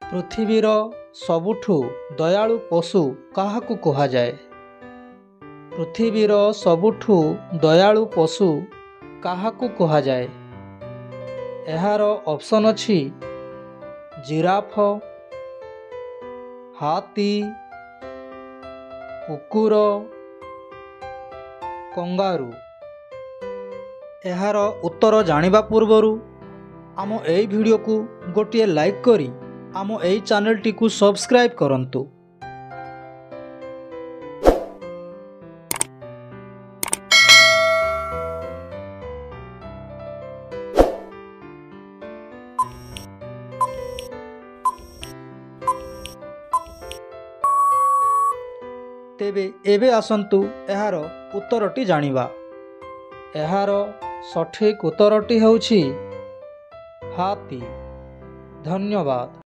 पृथिवीर सबुठु दयालु पशु काहाकु कुहाजाए? पृथिवीर सबुठु दयालु पशु काहाकु कुहाजाए? एहार ऑप्शन अछि जिराफ, हाथी, कुकुर, कंगारू। एहार उत्तर जानिबा पूर्वरु आम एई वीडियो को गोटिए लाइक करी आम एई चैनल टी को सब्सक्राइब करंतु। तेबे एबे आसंतु एहार उत्तरटी जानिबा। एहार सठिक उत्तरटी हेउछि हाथी। धन्यवाद।